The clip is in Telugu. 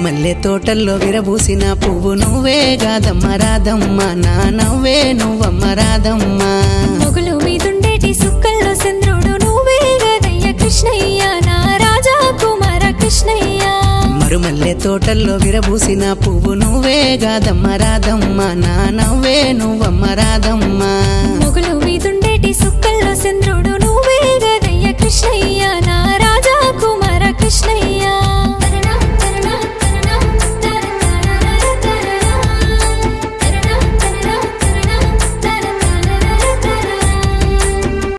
మల్లె తోటల్లో విరబూసిన పువ్వు నువ్వే గాదమ్మ రాధమ్మ నా నవ్వే నువ్వమ్మ రాధమ్మ మొగులు మీదుండేటి సుక్కల్లో చంద్రుడు నువ్వే గదయ్య కృష్ణయ్య నా రాజా కుమార కృష్ణయ్య మరుమల్లె తోటల్లో విరబూసిన పువ్వు నువ్వే గాదమ్మ రాధమ్మ నా నవ్వే నువ్వమ్మ రాధమ్మ మొగులు మీదుండేటి సుక్కల్లో